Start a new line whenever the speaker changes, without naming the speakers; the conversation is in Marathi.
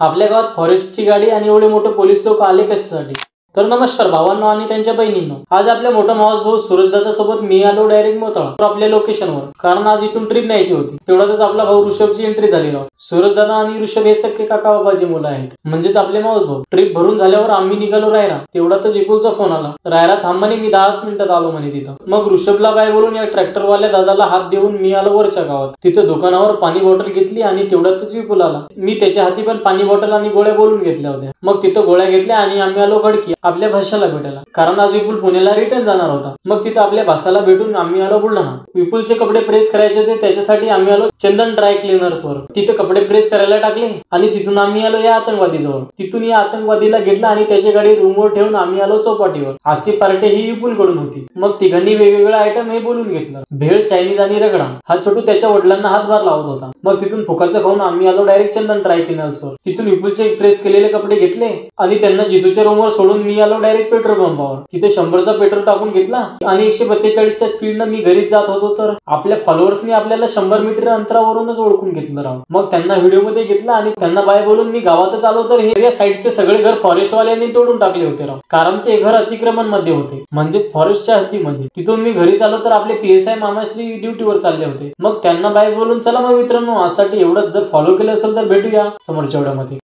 आपल्या गावात फॉरेस्टची गाडी आणि एवढे मोठे पोलीस लोक आले कशासाठी? तर नमस्कार भावांनो आणि त्यांच्या बहिणींनो, आज आपल्या मोठा मावस भाऊ सूरजदादा सोबत मी आलो डायरेक्ट मोताळा आपल्या लोकेशनवर, कारण आज इथून ट्रिप न्यायची होती. तेवढ्यातच आपला भाऊ ऋषभची एंट्री झाली. राव, सूरजदादा आणि ऋषभ हे सख्खे काका बाबाची मुलं आहेत, म्हणजेच आपले मावस भाऊ. ट्रिप भरून झाल्यावर आम्ही निघालो रायरा. तेवढ्यातच इकुलचा फोन आला, रायरा थांब म्हणे, मी 10 मिनिटात आलो म्हणे तिथं. मग ऋषभला बाय बोलून या ट्रॅक्टरवाल्या दादाला हात देऊन मी आलो वरच्या गावात. तिथं दुकानावर पाणी बॉटल घेतली आणि तेवढ्यातच विपुल आला. मी त्याच्या हाती पण पाणी बॉटल आणि गोळ्या बोलून घेतल्या होत्या. मग तिथं गोळ्या घेतल्या आणि आम्ही आलो गडकी आपल्या भाषाला भेटायला, कारण आज विपुल पुण्याला रिटर्न जाणार होता. मग तिथं आपल्या भाषाला भेटून आम्ही आलो बुलढाणा. विपुलचे कपडे प्रेस करायचे होते, त्याच्यासाठी आम्ही आलो चंदन ड्राय क्लिनर्स वर. तिथे कपडे प्रेस करायला टाकले आणि तिथून आम्ही आलो या आतंकवादी जवळ. तिथून या आतंकवादीला घेतला आणि त्याची गाडी रूमवर ठेवून आम्ही आलो चौपाटीवर. आजची पार्टी ही विपुल कडून होती. मग तिघांनी वेगवेगळं आयटम हे बोलून घेतलं. भेळ, चायनीज आणि रगडा. हा छोटू त्याच्या वडिलांना हातभार लावत होता. मग तिथून फुकाचं खाऊन आम्ही आलो डायरेक्ट चंदन ड्राय क्लिनर्स वर. तिथून विपुलचे प्रेस केलेले कपडे घेतले आणि त्यांना जितूच्या रूमवर सोडून मी आलो डायरेक्ट पेट्रोल पंपावर. तिथे 100चा पेट्रोल टाकून घेतला आणि 142च्या स्पीडनं मी घरीच जात होतो. तर आपल्या फॉलोअर्सनी आपल्याला 100 मीटर अंतरावरूनच ओळखून घेतलं. राव, मग त्यांना व्हिडिओ मध्ये घेतला आणि त्यांना बाय बोलून मी गावातच आलो. तर हे या साईडचे सगळे घर फॉरेस्ट वाल्यांनी तोडून टाकले होते. राव, कारण ते घर अतिक्रमण मध्ये होते, म्हणजेच फॉरेस्टच्या हद्दीमध्ये. तिथून मी घरी चालो तर आपले PSI मामाश्री ड्युटीवर चालले होते. मग त्यांना बाय बोलून चला मग मित्रांनो, आजसाठी एवढंच. जर फॉलो केलं असेल तर भेटूया समोरच्या व्हिडिओमध्ये.